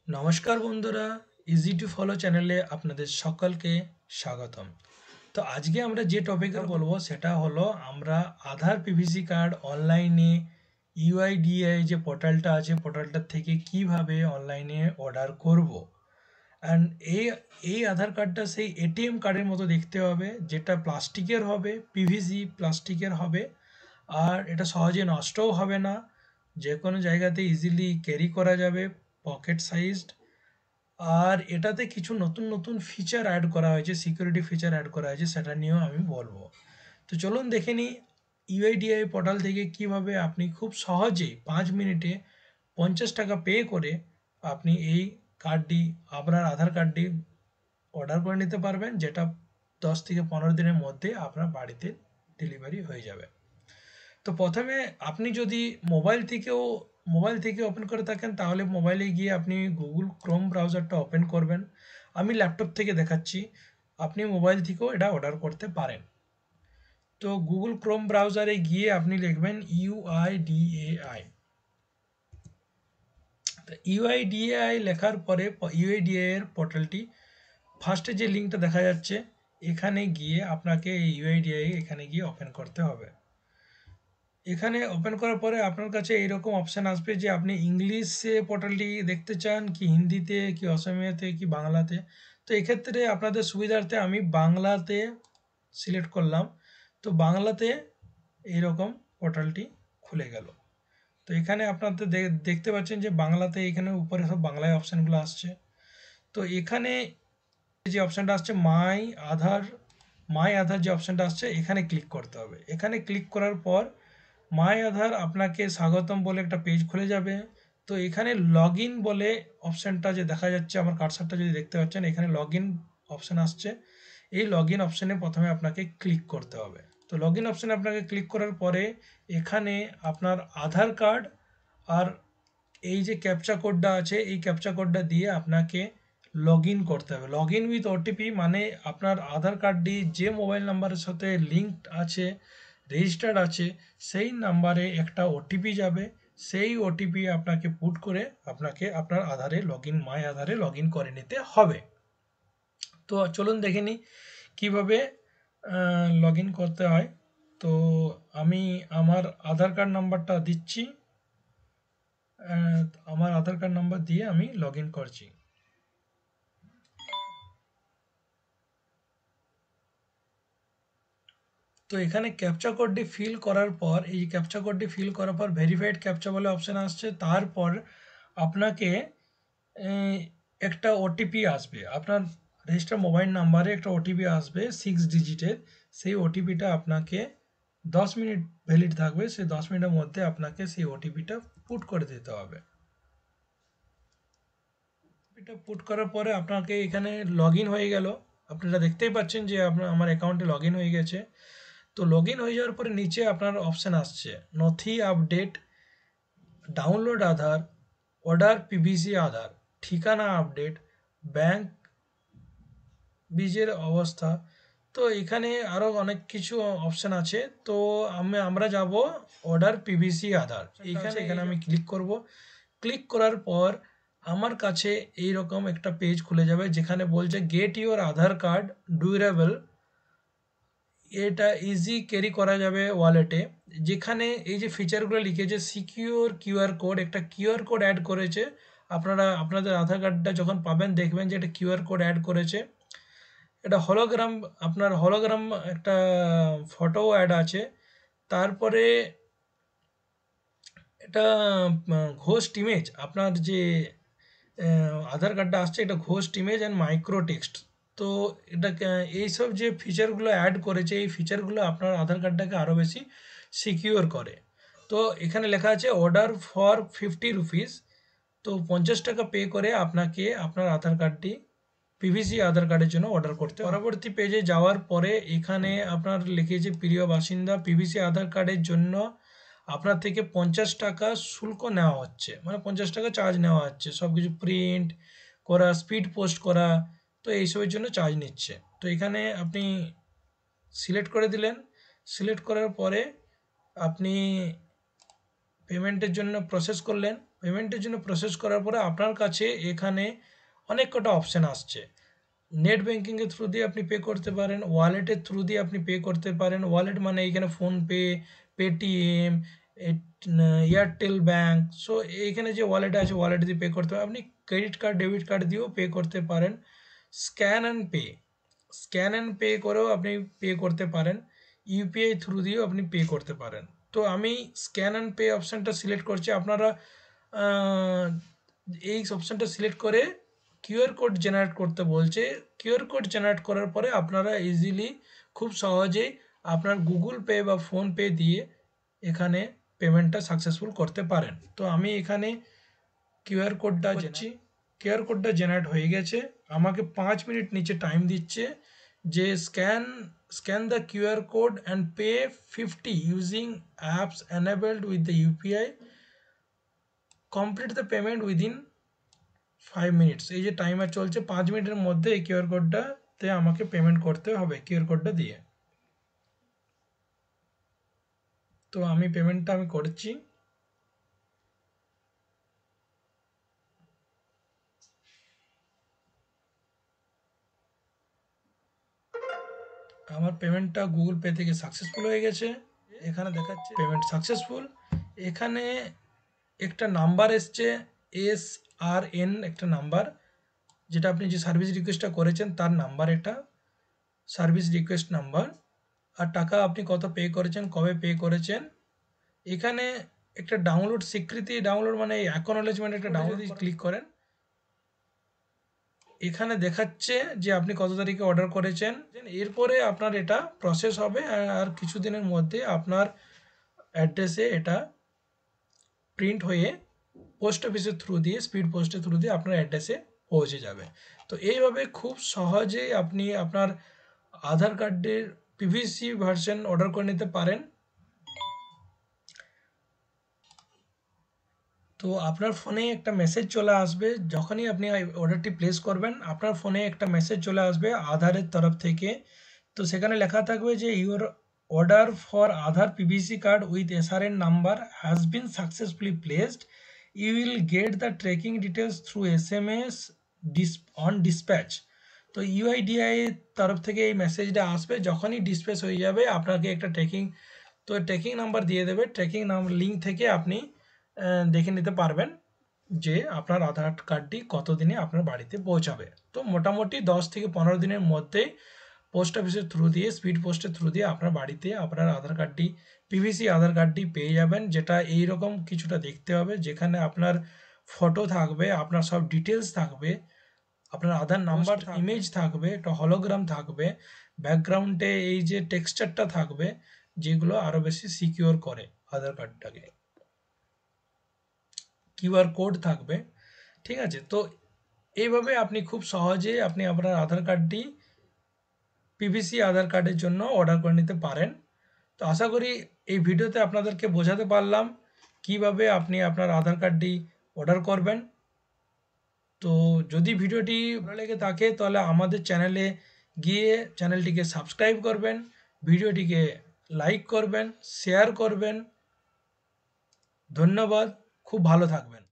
নমস্কার বন্ধুরা, easy to follow চ্যানেলে আপনাদের সকলকে স্বাগতম। তো আজকে আমরা যে টপিকে বলবো সেটা হলো আমরা আধার পিভিসি কার্ড অনলাইনে ইউআইডিএআই যে পোর্টালটা আছে পোর্টালটার থেকে কিভাবে অনলাইনে অর্ডার করব। অ্যান্ড এই আধার কার্ডটা সেই এটিএম কার্ডের মতো দেখতে হবে, যেটা প্লাস্টিকের হবে, পিভিসি প্লাস্টিকের হবে। আর এটা সহজে নষ্টও হবে না, যে কোনো জায়গাতে ইজিলি ক্যারি করা যাবে, পকেট সাইজড। আর এটাতে কিছু নতুন নতুন ফিচার অ্যাড করা হয়েছে, সিকিউরিটি ফিচার অ্যাড করা হয়েছে, সেটা নিয়েও আমি বলবো। তো চলুন দেখে নিই ইউআইডিআই পোর্টাল থেকে কিভাবে আপনি খুব সহজেই 5 মিনিটে 50 টাকা পে করে আপনি এই কার্ডটি, আপনার আধার কার্ডটি অর্ডার করে নিতে পারবেন, যেটা 10 থেকে 15 দিনের মধ্যে আপনার বাড়িতে ডেলিভারি হয়ে যাবে। তো প্রথমে আপনি যদি মোবাইল থেকে ওপেন করে থাকেন তাহলে মোবাইলে গিয়ে আপনি গুগল ক্রোম ব্রাউজারটা ওপেন করবেন। আমি ল্যাপটপ থেকে দেখাচ্ছি, আপনি মোবাইল থেকেও এটা অর্ডার করতে পারেন। তো গুগল ক্রোম ব্রাউজারে গিয়ে আপনি লিখবেন ইউআইডিএআই। তো ইউআইডিএআই লেখার পরে ইউআইডিএআই এর পোর্টালটি ফার্স্টে যে লিঙ্কটা দেখা যাচ্ছে এখানে গিয়ে আপনাকে এই ইউআইডিএআই এখানে গিয়ে ওপেন করতে হবে। এখানে ওপেন করার পরে আপনার কাছে এইরকম অপশান আসবে যে আপনি ইংলিশে পোর্টালটি দেখতে চান কি হিন্দিতে কি অসমীয়াতে কি বাংলাতে। তো এক্ষেত্রে আপনাদের সুবিধার্থে আমি বাংলাতে সিলেক্ট করলাম। তো বাংলাতে এইরকম পোর্টালটি খুলে গেল। তো এখানে আপনাদের দেখতে পাচ্ছেন যে বাংলাতে এখানে উপরে সব বাংলায় অপশানগুলো আসছে। তো এখানে যে অপশানটা আসছে মাই আধার যে অপশানটা আসছে এখানে ক্লিক করতে হবে। এখানে ক্লিক করার পর মাই আধার আপনাকে স্বাগতম বলে একটা পেজ খুলে যাবে। তো এখানে লগ ইন বলে অপশানটা যে দেখা যাচ্ছে, আমার কার্সারটা যদি দেখতে পাচ্ছেন এখানে লগ ইন অপশান আসছে। এই লগ ইন অপশানে প্রথমে আপনাকে ক্লিক করতে হবে। তো লগ ইন অপশানে আপনাকে ক্লিক করার পরে এখানে আপনার আধার কার্ড আর এই যে ক্যাপচা কোডটা আছে এই ক্যাপচা কোডটা দিয়ে আপনাকে লগ ইন করতে হবে। লগ ইন উইথ ওটিপি মানে আপনার আধার কার্ডটি যে মোবাইল নাম্বারের সাথে লিঙ্কড আছে, রেজিস্টার্ড আছে, সেই নাম্বারে একটা ওটিপি যাবে। সেই ওটিপি আপনাকে পুট করে আপনাকে আপনার মাই আধারে লগ ইন করে নিতে হবে। তো চলুন দেখে নিই কীভাবে লগ ইন করতে হয়। তো আমি আমার আধার কার্ড নাম্বারটা দিচ্ছি। আমার আধার কার্ড নাম্বার দিয়ে আমি লগ ইন করছি। তো এখানে ক্যাপচা কোডটি ফিল করার পর ভেরিফাইড ক্যাপচা বলে অপশান আসছে। তারপর আপনাকে একটা ওটিপি আসবে, আপনার রেজিস্টার মোবাইল নাম্বারে একটা ওটিপি আসবে 6 ডিজিটের। সেই ওটিপিটা আপনাকে 10 মিনিট ভ্যালিড থাকবে, সেই 10 মিনিটের মধ্যে আপনাকে সেই ওটিপিটা পুট করে দিতে হবে। ওটিপিটা পুট করার পরে আপনাকে এখানে লগ ইন হয়ে গেল। আপনারা দেখতেই পাচ্ছেন যে আমার অ্যাকাউন্টে লগ ইন হয়ে গেছে। তো লগ ইন হয়ে যাওয়ার পরে নিচে আপনার অপশান আসছে নথি আপডেট, ডাউনলোড আধার, অর্ডার পিভিসি আধার, ঠিকানা আপডেট, ব্যাংক বীজের অবস্থা। তো এখানে আরও অনেক কিছু অপশান আছে। তো আমরা যাব অর্ডার পিভিসি আধার। এখানে আমি ক্লিক করব। ক্লিক করার পর আমার কাছে এইরকম একটা পেজ খুলে যাবে যেখানে বলছে get your Aadhaar card durable. এটা ইজি ক্যারি করা যাবে ওয়ালেটে। যেখানে এই যে ফিচারগুলো লিখেছে সিকিউর কিউআর কোড, একটা কিউআর কোড অ্যাড করেছে। আপনারা আপনাদের আধার কার্ডটা যখন পাবেন দেখবেন যে একটা কিউআর কোড অ্যাড করেছে। এটা হলোগ্রাম, আপনার হলোগ্রাম একটা ফটোও অ্যাড আছে। তারপরে এটা ঘোস্ট ইমেজ, আপনার যে আধার কার্ডটা আসছে এটা ghost image and micro text. তো এটা এইসব যে ফিচারগুলো অ্যাড করেছে এই ফিচারগুলো আপনার আধার কার্ডটাকে আরও বেশি সিকিউর করে। তো এখানে লেখা আছে অর্ডার ফর 50 রুপিস। তো 50 টাকা পে করে আপনাকে আপনার আধার কার্ডটি পিভিসি আধার কার্ডের জন্য অর্ডার করতে হবে। পরবর্তী পেজে যাওয়ার পরে এখানে আপনার লিখেছে প্রিয় বাসিন্দা, পিভিসি আধার কার্ডের জন্য আপনার থেকে 50 টাকা শুল্ক নেওয়া হচ্ছে, মানে 50 টাকা চার্জ নেওয়া হচ্ছে সব কিছু প্রিন্ট করা, স্পিড পোস্ট করা, তো এইসবের জন্য চার্জ নিচ্ছে। তো এখানে আপনি সিলেক্ট করে দিলেন। সিলেক্ট করার পরে আপনি পেমেন্টের জন্য প্রসেস করলেন। পেমেন্টের জন্য প্রসেস করার পরে আপনার কাছে এখানে অনেক কটা অপশান আসছে। নেট ব্যাঙ্কিংয়ের থ্রু দিয়ে আপনি পে করতে পারেন, ওয়ালেটের থ্রু দিয়ে আপনি পে করতে পারেন। ওয়ালেট মানে এইখানে PhonePe, Paytm, Airtel bank, so এইখানে যে ওয়ালেট আছে ওয়ালেট দিয়ে পে করতে পারেন। আপনি ক্রেডিট কার্ড, ডেবিট কার্ড দিয়েও পে করতে পারেন। স্ক্যান অ্যান্ড পে করেও আপনি পে করতে পারেন। ইউপিআই থ্রু দিয়েও আপনি পে করতে পারেন। তো আমি স্ক্যান অ্যান্ড পে অপশানটা সিলেক্ট করছি। আপনারা এই অপশানটা সিলেক্ট করে কিউআর কোড জেনারেট করতে বলছে। কিউআর কোড জেনারেট করার পরে আপনারা ইজিলি খুব সহজেই আপনার গুগল পে বা ফোনপে দিয়ে এখানে পেমেন্টটা সাকসেসফুল করতে পারেন। তো আমি এখানে কিউআর কোডটা দিচ্ছি। কিউআর কোডটা জেনারেট হয়ে গেছে। আমাকে 5 মিনিট নিচে টাইম দিচ্ছে যে scan the QR code and pay 50 using apps enabled with the UPI, complete the payment within 5 minutes. এই যে টাইমার চলছে, 5 মিনিটের মধ্যে এই কিউআর কোডটাতে আমাকে পেমেন্ট করতে হবে কিউআর কোডটা দিয়ে। তো আমি পেমেন্টটা করছি। আমার পেমেন্টটা গুগল পে থেকে সাকসেসফুল হয়ে গেছে। এখানে দেখাচ্ছে পেমেন্ট সাকসেসফুল। এখানে একটা নাম্বার এসছে SRN, একটা নাম্বার, যেটা আপনি যে সার্ভিস রিকোয়েস্টটা করেছেন তার নাম্বার, এটা সার্ভিস রিকোয়েস্ট নাম্বার। আর টাকা আপনি কত পে করেছেন, কবে পে করেছেন। এখানে একটা ডাউনলোড স্বীকৃতি, ডাউনলোড মানে অ্যাকনোলেজমেন্ট, একটা ডাউনলোড ক্লিক করেন। এখানে দেখাচ্ছে যে আপনি কত তারিখে অর্ডার করেছেন। এরপরে আপনার এটা প্রসেস হবে আর কিছুদিনের মধ্যে আপনার অ্যাড্রেসে এটা প্রিন্ট হয়ে পোস্ট অফিসের থ্রু দিয়ে, স্পিড পোস্টের থ্রু দিয়ে আপনার অ্যাড্রেসে পৌঁছে যাবে। তো এইভাবে খুব সহজেই আপনি আপনার আধার কার্ডের পিভিসি ভার্সন অর্ডার করে নিতে পারেন। তো আপনার ফোনে একটা মেসেজ চলে আসবে যখনই আপনি অর্ডারটি প্লেস করবেন। আপনার ফোনে একটা মেসেজ চলে আসবে আধারের তরফ থেকে। তো সেখানে লেখা থাকবে যে your order for Aadhaar PVC card with SRN number has been successfully placed, you will get the tracking details through SMS on dispatch. তো ইউআইডিআই এর তরফ থেকে এই মেসেজটা আসবে। যখনই ডিসপ্যাচ হয়ে যাবে আপনাকে একটা ট্র্যাকিং নাম্বার দিয়ে দেবে। ট্র্যাকিং নাম্বার লিঙ্ক থেকে আপনি দেখে নিতে পারবেন যে আপনার আধার কার্ডটি কত দিনে আপনার বাড়িতে পৌঁছাবে। তো মোটামুটি 10 থেকে 15 দিনের মধ্যেই পোস্ট অফিসের থ্রু দিয়ে, স্পিড পোস্টের থ্রু দিয়ে আপনার বাড়িতে আপনার আধার কার্ডটি, পিভিসি আধার কার্ডটি পেয়ে যাবেন। যেটা এইরকম কিছুটা দেখতে হবে, যেখানে আপনার ফটো থাকবে, আপনার সব ডিটেলস থাকবে, আপনার আধার নাম্বার, ইমেজ থাকবে, একটা হলোগ্রাম থাকবে, ব্যাকগ্রাউন্ডে এই যে টেক্সচারটা থাকবে, যেগুলো আরও বেশি সিকিওর করে আধার কার্ডটাকে। কিউআর কোড থাকবে, ঠিক আছে। তো এইভাবে আপনি খুব সহজে আপনি আপনার আধার কার্ডটি পিভিসি আধার কার্ডের জন্য অর্ডার করে নিতে পারেন। তো আশা করি এই ভিডিওতে আপনাদেরকে বোঝাতে পারলাম কিভাবে আপনি আপনার আধার কার্ডটি অর্ডার করবেন। তো যদি ভিডিওটি ভালো লেগে থাকে তাহলে আমাদের চ্যানেলে গিয়ে চ্যানেলটিকে সাবস্ক্রাইব করবেন, ভিডিওটিকে লাইক করবেন, শেয়ার করবেন। ধন্যবাদ, খুব ভালো থাকবেন।